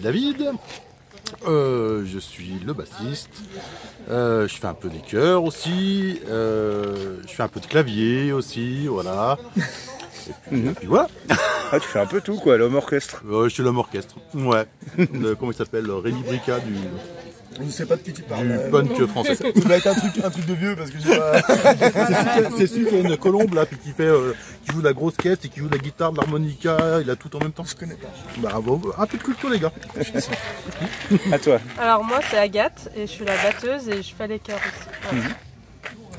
David. Je suis le bassiste. Je fais un peu des chœurs aussi. Je fais un peu de clavier aussi, voilà. Et puis voilà. Ah, tu fais un peu tout quoi, l'homme orchestre. Je suis l'homme orchestre. Ouais. Comment il s'appelle, Rémi Brica du. Je ne sais pas de qui tu parles. Du punk français. Ça doit être un truc de vieux parce que j'ai pas. C'est celui qui a une colombe là, puis qui joue de la grosse caisse et qui joue de la guitare, de l'harmonica, il a tout en même temps. Je connais pas. Bah bon, un peu de culture les gars. À toi. Alors moi c'est Agathe et je suis la batteuse et je fais les chœurs aussi. Voilà.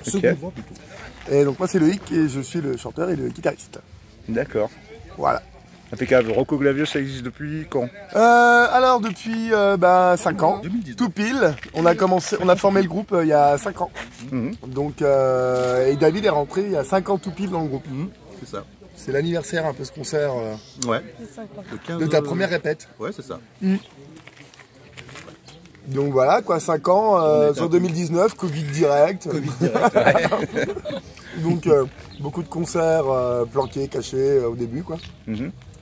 Second voix plutôt. Et donc moi c'est Loïc et je suis le chanteur et le guitariste. D'accord. Voilà. Impeccable. Rocco Glavio, ça existe depuis quand? Alors depuis 5 ans, 2019. tout pile. On a formé le groupe il y a 5 ans. Donc et David est rentré il y a 5 ans tout pile dans le groupe. C'est ça. C'est l'anniversaire un peu ce concert Ouais. C'est 5 ans. Le 15... de ta première répète. Ouais, c'est ça. Donc voilà quoi, 5 ans sur 2019, Covid direct. Donc beaucoup de concerts planqués, cachés au début quoi.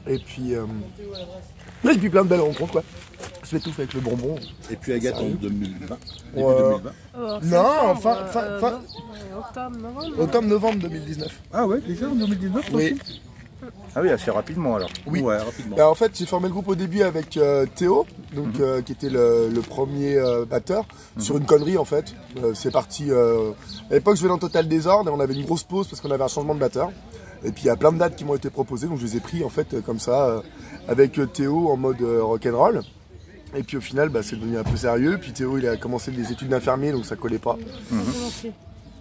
Et puis plein de belles rencontres quoi. Je fais tout avec le bonbon. Et puis Agathe en 2020. Début Ouais. 2020. Non, octobre-novembre 2019. Ah ouais, déjà en 2019 Oui. Ah oui, assez rapidement alors. Oui. Ouais, rapidement. En fait, j'ai formé le groupe au début avec Théo, donc, qui était le premier batteur, sur une connerie en fait. C'est parti. À l'époque, je venais en total désordre et on avait une grosse pause parce qu'on avait un changement de batteur. Et puis il y a plein de dates qui m'ont été proposées, donc je les ai pris en fait comme ça, avec Théo en mode rock'n'roll. Et puis au final, c'est devenu un peu sérieux. Puis Théo, il a commencé des études d'infirmier, donc ça collait pas.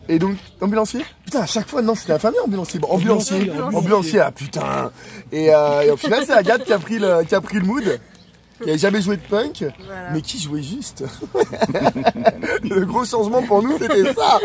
Et donc, ambulancier? Putain, à chaque fois, non, c'était infirmier, ambulancier. Bon, ambulancier, ah putain. Et au final, c'est Agathe qui a pris le mood, qui avait jamais joué de punk, Voilà. mais qui jouait juste. Le gros changement pour nous, c'était ça.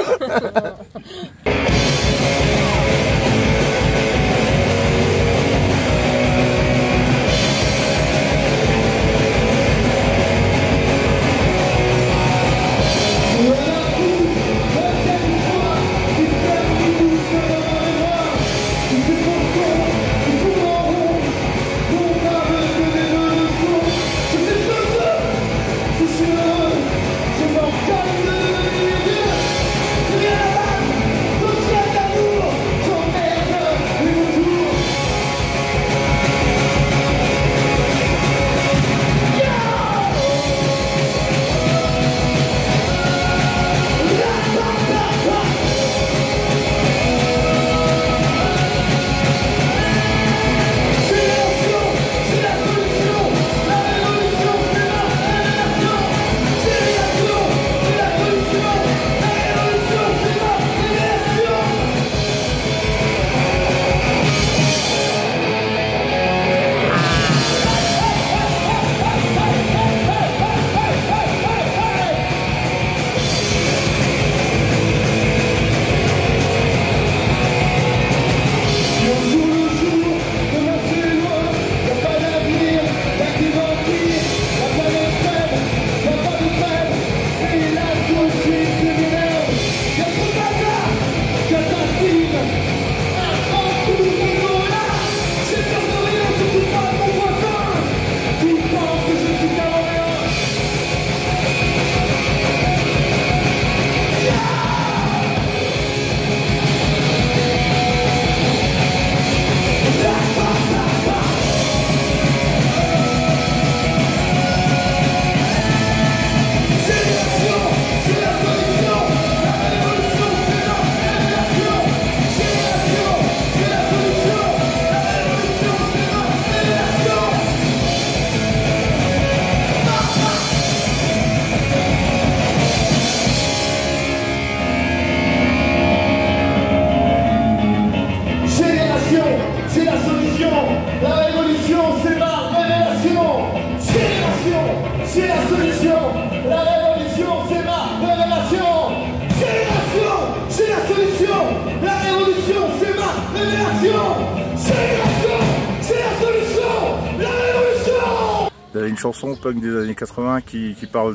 Il y avait une chanson punk des années 80 qui parle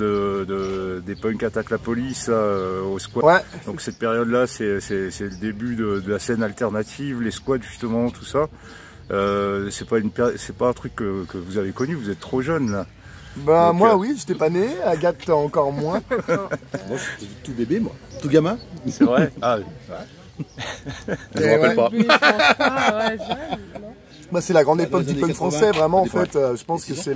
des punks attaquent la police au squat. Ouais. Donc cette période-là, c'est le début de la scène alternative, les squats justement, tout ça. C'est pas un truc que vous avez connu, vous êtes trop jeune là. Bah Donc, moi oui, j'étais pas né, Agathe encore moins. Moi, j'étais tout bébé, moi. Tout gamin. C'est vrai. Ah, Je me rappelle pas. Mais je pense pas, ouais, jeune, non. Bah, c'est la grande époque les du années punk 80, français, vraiment en ça dépend. fait. Je pense que c'est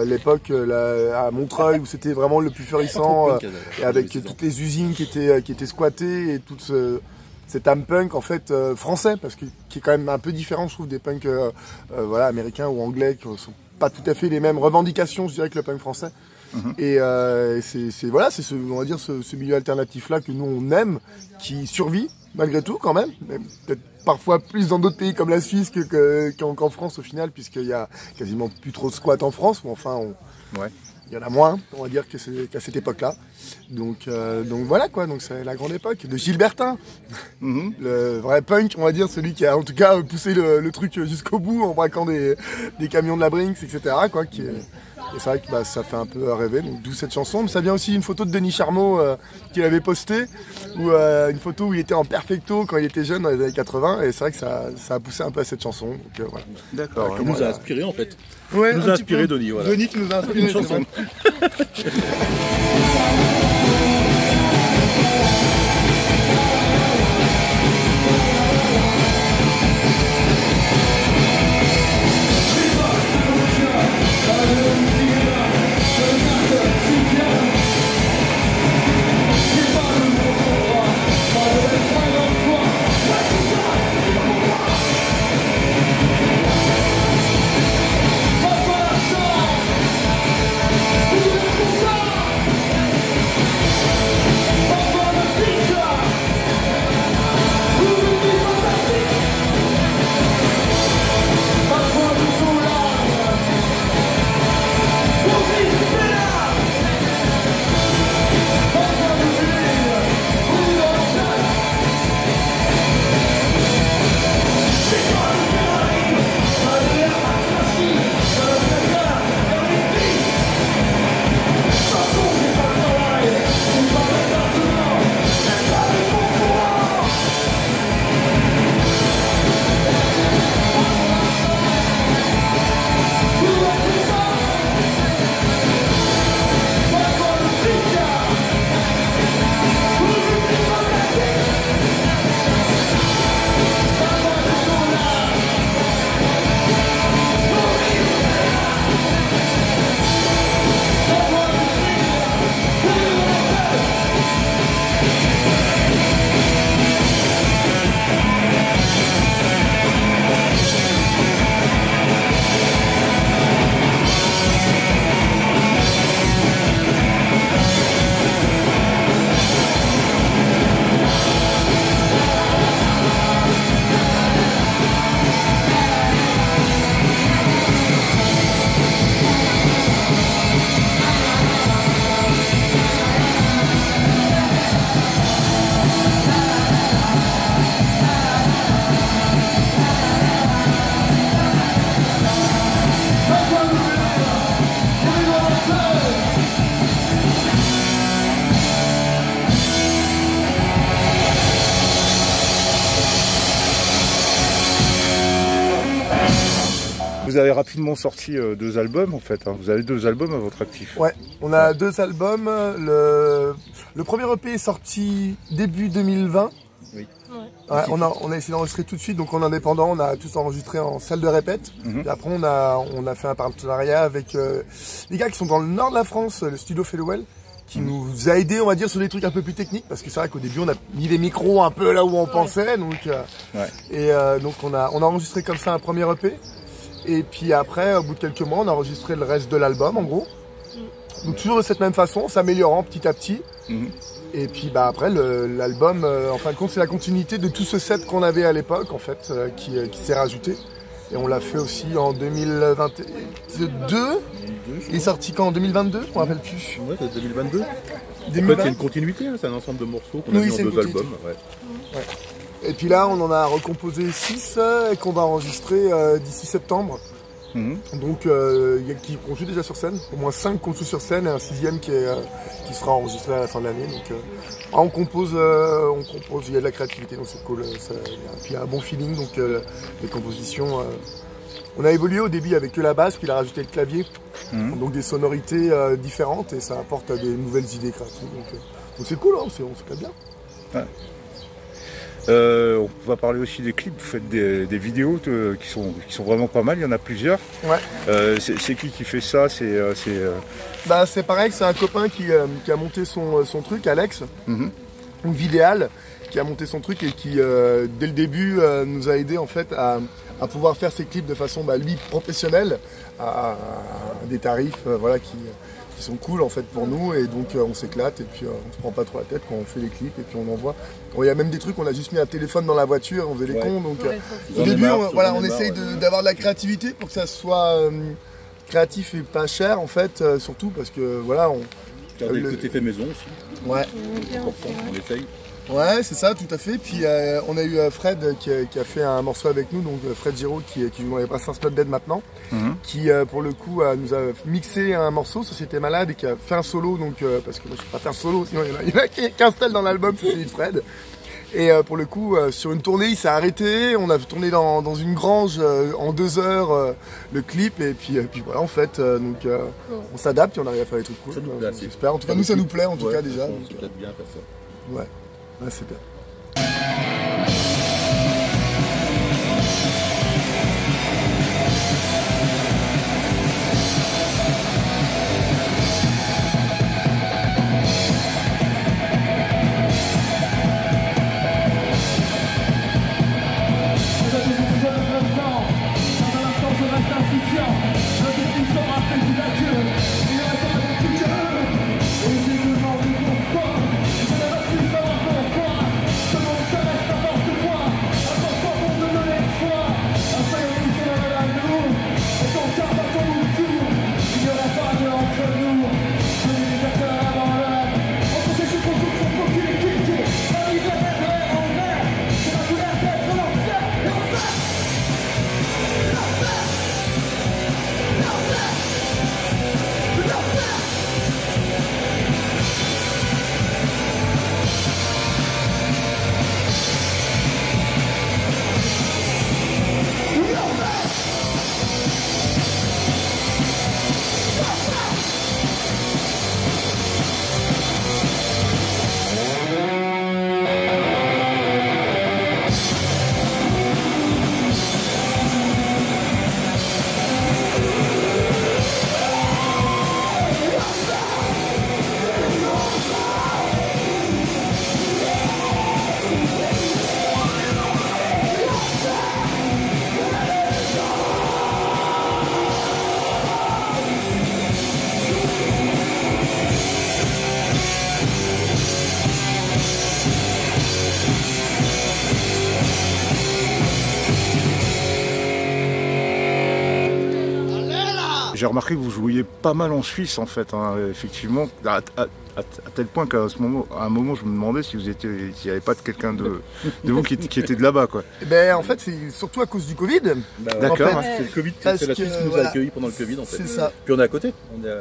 l'époque à Montreuil où c'était vraiment le plus florissant, et avec toutes les usines qui étaient squattées et tout cet âme punk en fait français, parce que qui est quand même un peu différent, je trouve, des punks voilà, américains ou anglais qui sont pas tout à fait les mêmes revendications, je dirais, que le punk français. Et voilà, c'est on va dire ce milieu alternatif là que nous on aime, qui survit malgré tout quand même, peut-être parfois plus dans d'autres pays comme la Suisse qu'en France au final, puisqu'il y a quasiment plus trop de squats en France, ou enfin ouais. il y en a moins, on va dire, qu'à cette époque-là. Donc voilà quoi, donc c'est la grande époque de Gilbertin, le vrai punk, on va dire, celui qui a en tout cas poussé le truc jusqu'au bout en braquant des camions de la Brinks, etc. quoi, et c'est vrai que bah, ça fait un peu rêver, donc d'où cette chanson. Mais ça vient aussi d'une photo de Denis Charmeau qu'il avait postée, une photo où il était en perfecto quand il était jeune dans les années 80, et c'est vrai que ça a poussé un peu à cette chanson. Donc, voilà. D'accord. Il nous a inspiré en fait. Ouais, nous un a petit inspiré peu. Denis, voilà. Denis qui nous a inspiré Une c'est chanson. vrai. Vous avez rapidement sorti 2 albums en fait, hein. Vous avez 2 albums à votre actif. Ouais, on a 2 albums. Le premier EP est sorti début 2020. Oui. Ouais, on a essayé d'enregistrer tout de suite, donc en indépendant, on a tous enregistré en salle de répète. Et après, on a fait un partenariat avec des gars qui sont dans le nord de la France, le studio Fellowell, qui nous a aidé, on va dire, sur des trucs un peu plus techniques, parce que c'est vrai qu'au début, on a mis les micros un peu là où on pensait, donc donc on a enregistré comme ça un premier EP. Et puis après, au bout de quelques mois, on a enregistré le reste de l'album, en gros. Donc toujours de cette même façon, s'améliorant petit à petit. Et puis bah après, l'album, en fin de compte, c'est la continuité de tout ce set qu'on avait à l'époque, en fait, qui s'est rajouté. Et on l'a fait aussi en 2022. Il est sorti quand, en 2022? Je me rappelle plus. Ouais, c'est 2022. En fait, 2020. c'est une continuité, hein, c'est un ensemble de morceaux qu'on a mis en c'est une 2 continuité. albums. Ouais. Et puis là, on en a recomposé 6 et qu'on va enregistrer d'ici septembre. Donc, il y a qui qu'on joue déjà sur scène, au moins 5 qu'on joue sur scène et un 6e qui sera enregistré à la fin de l'année. Donc, on compose, il y a de la créativité, donc c'est cool. Puis il y a un bon feeling, donc les compositions On a évolué au début avec que la basse, puis il a rajouté le clavier. Donc des sonorités différentes et ça apporte des nouvelles idées créatives. Donc c'est cool, hein, on s'éclate bien. Ouais. On va parler aussi des clips, vous faites des vidéos qui sont vraiment pas mal, il y en a plusieurs. Ouais. C'est qui fait ça? Bah, c'est pareil, c'est un copain qui a monté son truc, Alex, ou Vidéal, qui a monté son truc et qui, dès le début, nous a aidé en fait à pouvoir faire ses clips de façon, lui, professionnelle, à des tarifs voilà, qui sont cool en fait pour nous, et donc on s'éclate et puis on se prend pas trop la tête quand on fait les clips et puis on envoie. Bon, il y a même des trucs, on a juste mis un téléphone dans la voiture, on faisait les cons, donc au début on essaye d'avoir de la créativité pour que ça soit créatif et pas cher en fait, surtout parce que voilà on... Garder le côté fait maison aussi. Ouais. On essaye. Ouais, c'est ça, tout à fait. Puis on a eu Fred qui a fait un morceau avec nous, donc Fred Giraud qui joue dans les Brassens Not Dead maintenant, qui pour le coup nous a mixé un morceau, Société Malade, et qui a fait un solo, donc parce que moi je peux pas faire solo, sinon il y en a qu'un seul dans l'album, c'est celui de Fred. Et pour le coup, sur une tournée, il s'est arrêté, on a tourné dans une grange en 2 heures le clip, et puis voilà en fait, donc on s'adapte et on arrive à faire des trucs cool. J'espère. En tout cas, nous ça nous plaît en tout cas déjà. On s'éclate bien à faire ça. Ouais. Ouais, c'est bien. J'ai remarqué que vous jouiez pas mal en Suisse en fait, hein, effectivement, à tel point qu'à un moment, je me demandais si s'il n'y avait pas de quelqu'un de vous qui était de là-bas, quoi. Ben, en fait, c'est surtout à cause du Covid. D'accord. En fait, c'est le Covid, c'est la Suisse qui nous a accueillis pendant le Covid en fait. C'est ça. Puis on est à côté,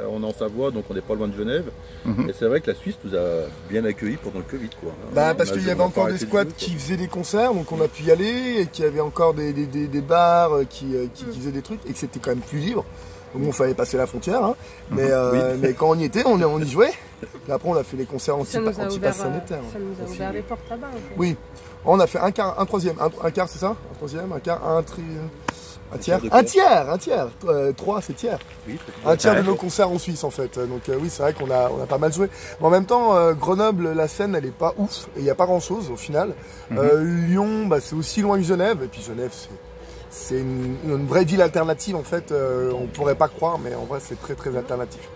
on est en Savoie, donc on n'est pas loin de Genève. Et c'est vrai que la Suisse nous a bien accueillis pendant le Covid, quoi. Parce qu'il y avait encore des squats qui faisaient des concerts, donc on a pu y aller, et qu'il y avait encore des bars qui faisaient des trucs, et que c'était quand même plus libre. Donc il fallait passer la frontière, hein. Mais quand on y était, on y jouait. Et après on a fait les concerts anti-pass sanitaire. Ça nous a ouvert les portes là-bas. En fait. Oui, on a fait un quart, un troisième, un quart c'est ça? Un troisième, un quart, un tiers. 3 c'est tiers. Oui, un tiers de nos concerts en Suisse en fait. Donc oui, c'est vrai qu'on a pas mal joué. Mais en même temps, Grenoble, la scène elle est pas ouf, et il n'y a pas grand chose au final. Lyon, c'est aussi loin que Genève, et puis Genève c'est une vraie ville alternative en fait, on pourrait pas croire, mais en vrai c'est très très alternatif.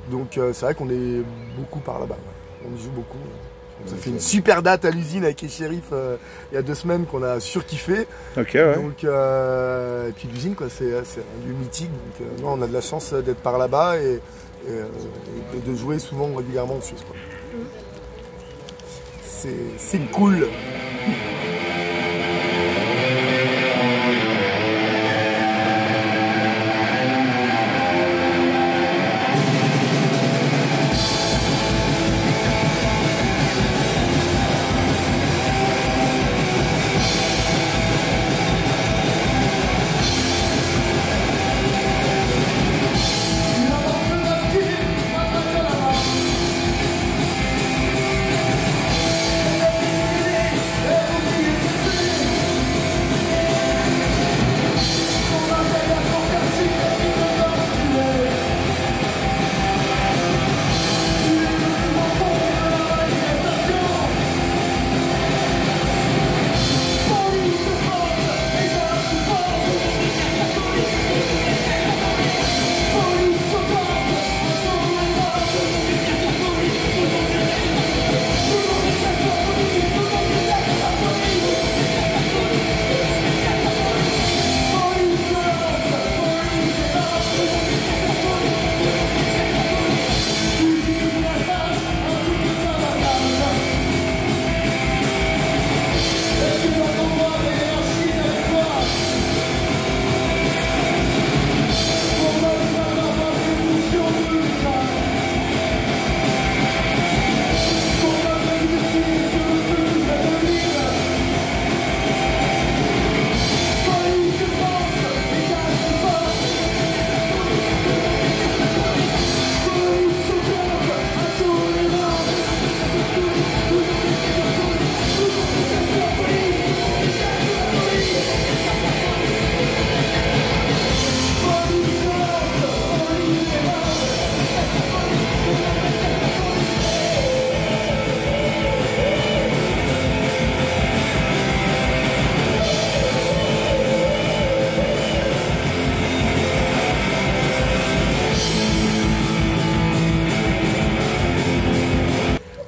Donc c'est vrai qu'on est beaucoup par là-bas, on y joue beaucoup. Ça fait une super date à l'usine avec les shérifs il y a 2 semaines qu'on a surkiffé. Ok, ouais. Donc, et puis l'usine quoi, c'est un lieu mythique, donc non, on a de la chance d'être par là-bas et de jouer souvent régulièrement en Suisse, quoi. C'est cool.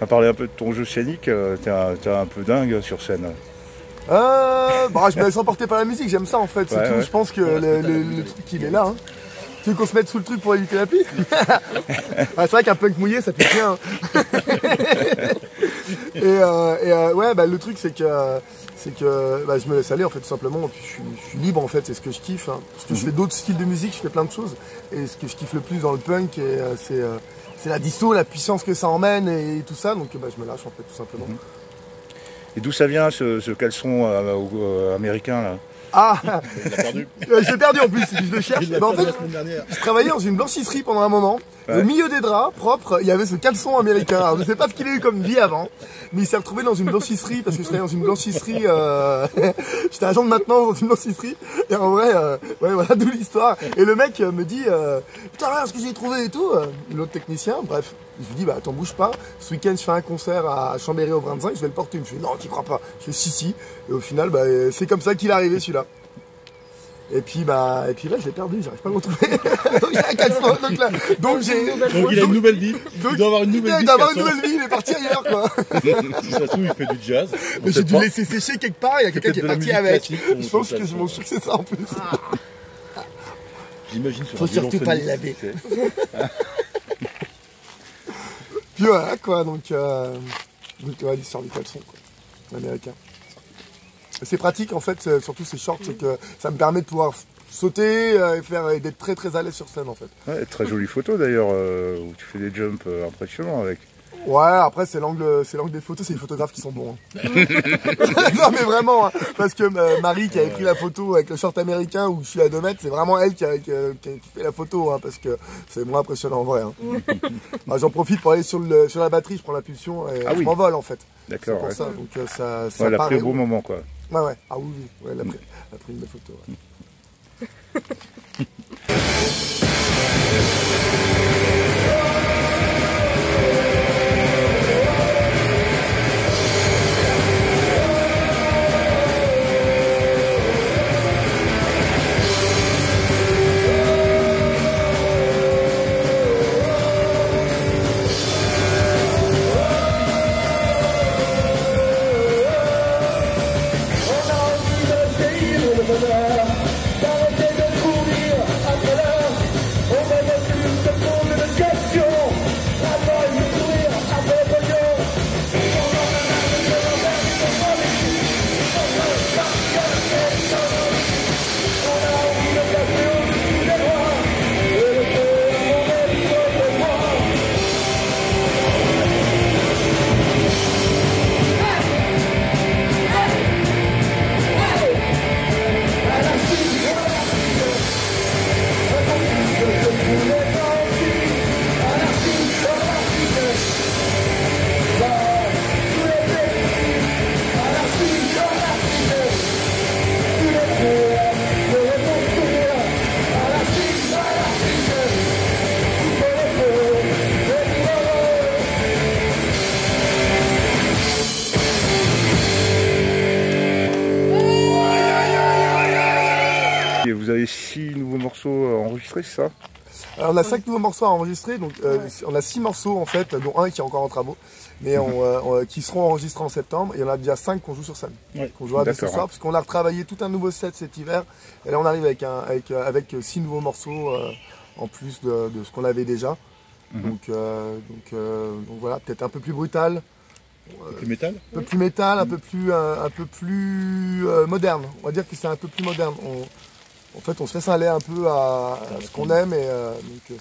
parler un peu de ton jeu scénique, t'es un peu dingue sur scène. Bah, je me laisse emporter par la musique, j'aime ça en fait, c'est Ouais, tout. ouais. Je pense que le truc il est là. Hein. Tu veux qu'on se mette sous le truc pour éviter la pluie? C'est vrai qu'un punk mouillé ça fait bien. Ouais, bah, le truc c'est que bah, je me laisse aller en fait tout simplement. Et puis, je suis libre en fait, c'est ce que je kiffe. Hein. Parce que je fais d'autres styles de musique, je fais plein de choses. Et ce que je kiffe le plus dans le punk, c'est la disto, la puissance que ça emmène et tout ça. Donc bah, je me lâche en fait tout simplement. Et d'où ça vient ce caleçon américain là? Ah, Il l'a perdu. je l'ai perdu en plus, je le cherche. Il l'a Bah, en perdu fait, la semaine dernière. je travaillais dans une blanchisserie pendant un moment. Ouais. Au milieu des draps, propres, il y avait ce caleçon américain. Alors, je ne sais pas ce qu'il a eu comme vie avant, mais il s'est retrouvé dans une blanchisserie parce que je travaillais dans une blanchisserie. J'étais agent de maintenance dans une blanchisserie. Et en vrai, ouais, voilà d'où l'histoire. Et le mec me dit, putain, regarde ce que j'ai trouvé et tout. L'autre technicien, bref. Je lui dis, bah, t'en bouge pas. Ce week-end, je fais un concert à Chambéry au Brin-de-Zinc, je vais le porter. Il me fait, non, t'y crois pas. Je fais, si. Et au final, bah, c'est comme ça qu'il est arrivé, celui-là. Et puis là, je l'ai perdu, j'arrive pas à le retrouver. Donc, j'ai un caleçon. Donc, Il a une nouvelle vie. donc, Il doit avoir une nouvelle vie. il doit avoir ce une garçon. nouvelle vie, il est parti ailleurs, quoi. Si ça se trouve, il fait du jazz. Mais j'ai dû le laisser sécher quelque part, il y a quelqu'un qui est de la parti musique avec. classique, Je pense que je m'en suis c'est ça en plus. J'imagine sur Faut un surtout violoncelle. pas le laver. Puis voilà, quoi, donc ouais, l'histoire du caleçon, quoi, américain. C'est pratique, en fait, surtout ces shorts, c'est que ça me permet de pouvoir sauter et d'être très très à l'aise sur scène, en fait. Ouais, très jolie photo d'ailleurs, où tu fais des jumps impressionnants avec. Ouais, après c'est l'angle des photos, c'est les photographes qui sont bons. Hein. Non mais vraiment, hein, parce que Marie qui avait pris la photo avec le short américain où je suis à 2 mètres, c'est vraiment elle qui fait la photo, hein, parce que c'est moins impressionnant en vrai. Hein. Bah, j'en profite pour aller sur la batterie, je prends l'impulsion et je m'envole en fait. C'est D'accord, pour ouais. ça, donc ça Ouais, elle a pris paraît au bon ouf. moment quoi. Ouais, ah oui, ouais, elle a pris une belle photo. Ouais. Et vous avez 6 nouveaux morceaux enregistrés, c'est ça? Alors, on a 5 nouveaux morceaux à enregistrer, donc on a 6 morceaux en fait, dont un qui est encore en travaux, mais qui seront enregistrés en septembre, et on a déjà 5 qu'on joue sur scène, qu'on jouera dès ce D'accord. soir, parce qu'on a retravaillé tout un nouveau set cet hiver, et là on arrive avec 6 nouveaux morceaux en plus de ce qu'on avait déjà, donc voilà, peut-être un peu plus brutal, Plus métal. un peu plus métal, un peu plus moderne, on va dire que c'est un peu plus moderne. En fait, on se laisse aller un peu à ce qu'on aime et donc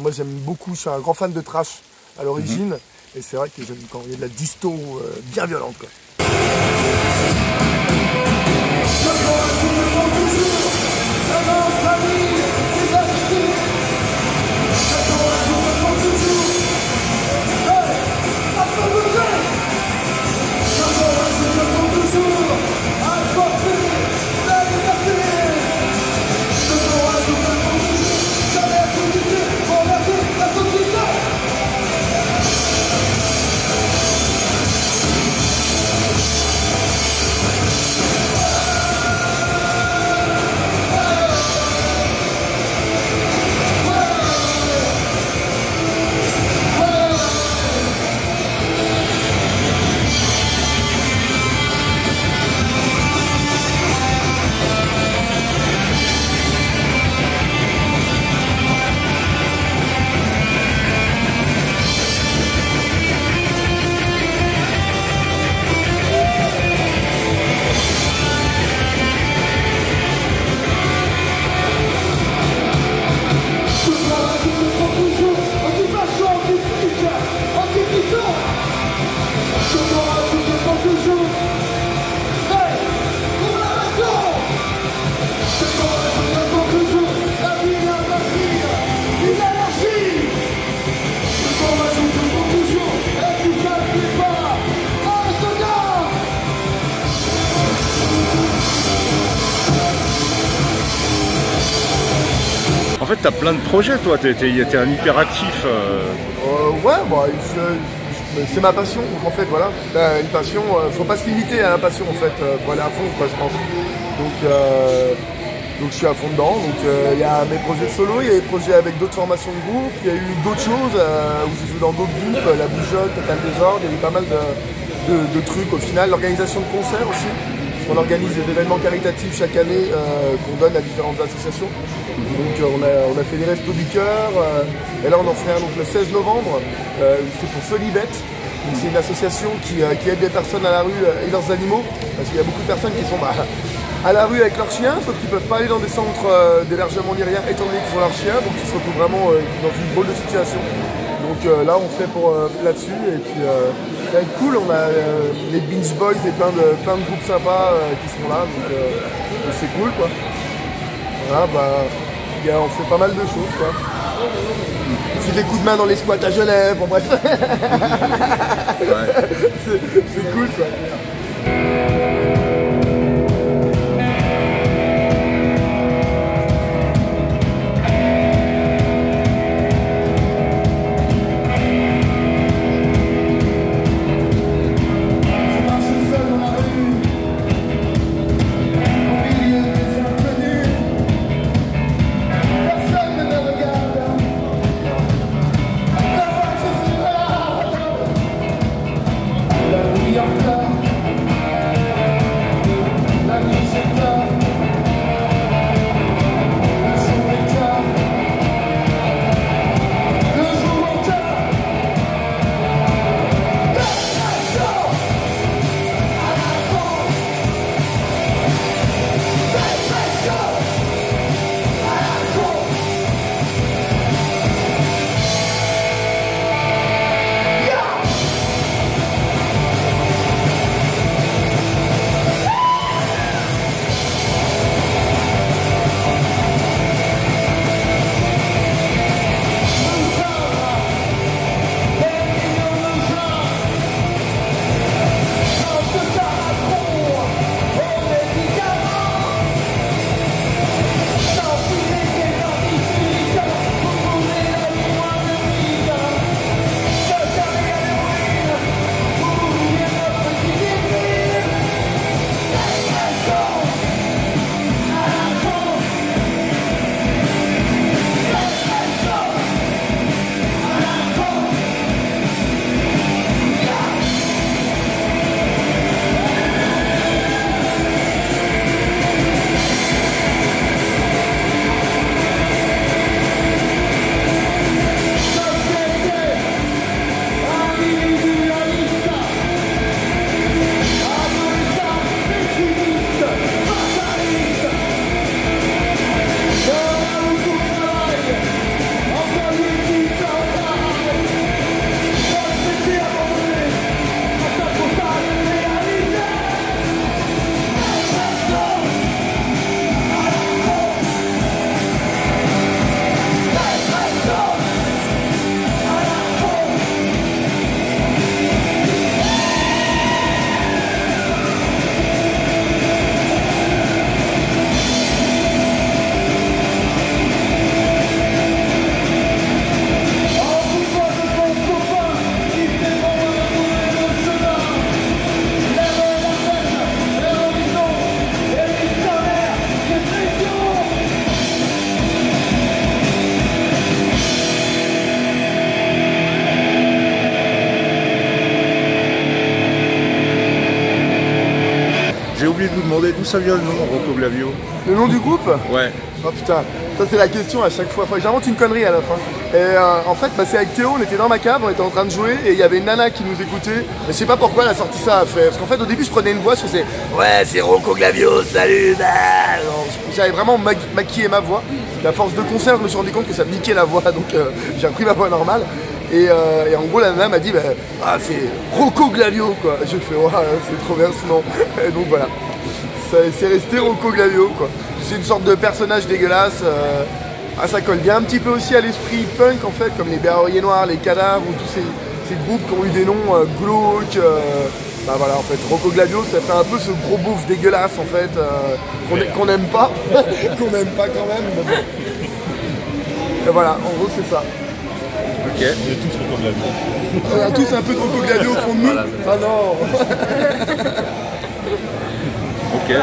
moi j'aime beaucoup, je suis un grand fan de thrash à l'origine et c'est vrai que j'aime quand il y a de la disto bien violente quoi. t'as plein de projets, toi. T'es un hyperactif. Ouais, bah, c'est ma passion, donc en fait, voilà. Une passion, faut pas se limiter à la passion, en fait. Faut aller à fond, quoi, je pense. Donc je suis à fond dedans. Donc il y a mes projets solo, il y a des projets avec d'autres formations de groupe, il y a eu d'autres choses où j'ai joué dans d'autres groupes, la Bougeotte, Total Désordre, il y a eu pas mal de trucs au final. L'organisation de concerts aussi. On organise des événements caritatifs chaque année qu'on donne à différentes associations. Donc on a fait les Restos du Cœur, et là on en fait un donc, le 16 novembre, c'est pour Solivette. C'est une association qui aide les personnes à la rue et leurs animaux, parce qu'il y a beaucoup de personnes qui sont à la rue avec leurs chiens, sauf qu'ils ne peuvent pas aller dans des centres d'hébergement ni rien, étant donné qu'ils ont leurs chiens, donc ils se retrouvent vraiment dans une drôle de situation. Donc là on fait pour là-dessus, et puis ça va être cool, on a les Beach Boys et plein de groupes sympas qui seront là, donc c'est cool quoi. Voilà, on fait pas mal de choses quoi. On fait des coups de main dans les squats à Genève, bon bref. C'est cool quoi. J'ai oublié de vous demander d'où ça vient le nom, Rocco Glavio. Le nom du groupe? Ouais. Oh putain, ça c'est la question à chaque fois. J'invente une connerie à la fin. Et en fait, c'est avec Théo, on était dans ma cave, on était en train de jouer et il y avait une nana qui nous écoutait. Mais je sais pas pourquoi elle a sorti ça à faire. Parce qu'en fait, au début, je prenais une voix, je faisais ouais, c'est Rocco Glavio, salut. J'avais vraiment maquillé ma voix. Et à force de concert, je me suis rendu compte que ça niquait la voix, donc j'ai repris ma voix normale. Et en gros, la nana m'a dit c'est Rocco Glavio quoi. J'ai fait ouais, c'est trop bien ce nom. Et donc voilà, c'est resté Rocco Glavio quoi. C'est une sorte de personnage dégueulasse. Ça colle bien un petit peu aussi à l'esprit punk en fait, comme les Berruriers Noirs, les Cadavres ou tous ces groupes qui ont eu des noms glauques. Voilà, en fait, Rocco Glavio, ça fait un peu ce gros beauf dégueulasse en fait, qu'on n'aime pas, qu'on n'aime pas quand même. Mais bon. Et voilà, en gros c'est ça. On Ok. est tous contents de la vie. On a tous un peu de rocoglavé au fond de nous. Ah non. Ok.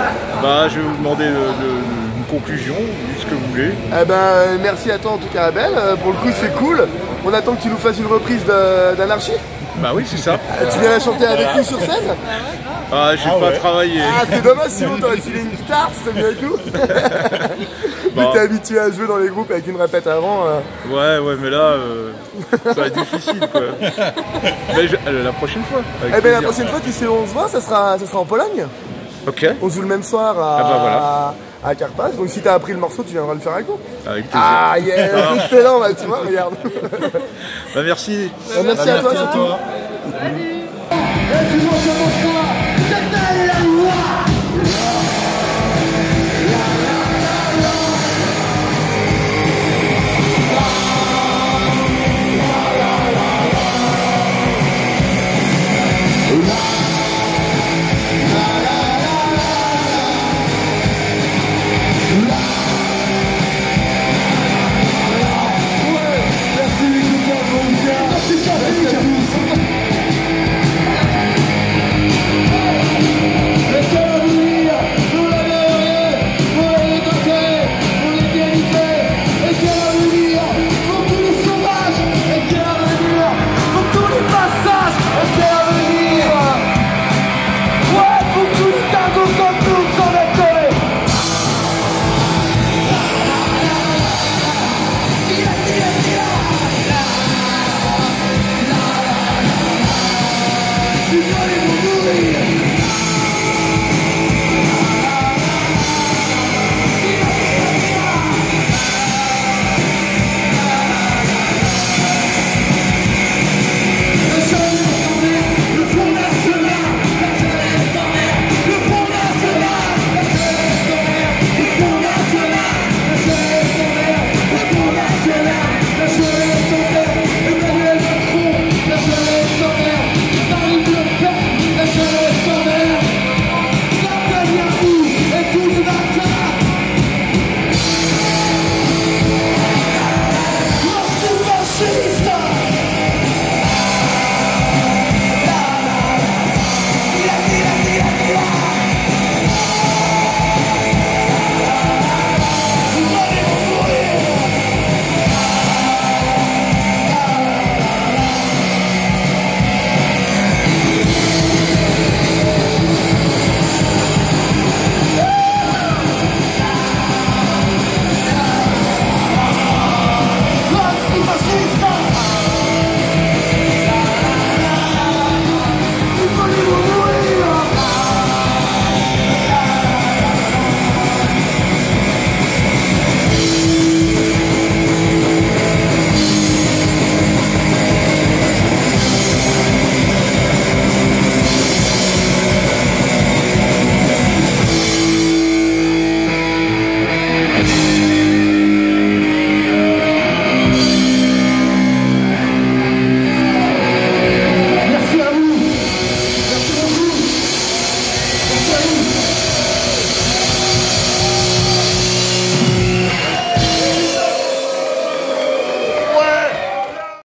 Bah, je vais vous demander une conclusion, dites ce que vous voulez. Eh ben, merci à toi en tout cas Abel, pour le coup c'est cool. On attend que tu nous fasses une reprise d'Anarchie. Bah oui, c'est ça. Tu viens chanter avec nous sur scène? Ah, j'ai pas travaillé. Ah c'est dommage, sinon t'aurais filé une guitare, ce serait bien avec nous. Vu que t'es habitué à jouer dans les groupes avec une répète avant. Ouais, mais là, ça va être difficile quoi. Mais la prochaine fois. Avec Eh ben la plaisir. prochaine fois tu sais où on se voit, ça sera en Pologne. Ok. On joue le même soir Ah bah voilà. à Karpaz, donc si t'as appris le morceau tu viendras le faire avec nous. Avec plaisir. Ah yes, excellent, bah, tu vois, regarde. Bah merci. Merci à toi surtout. Salut. Eh, tu vois, c'est mon choix.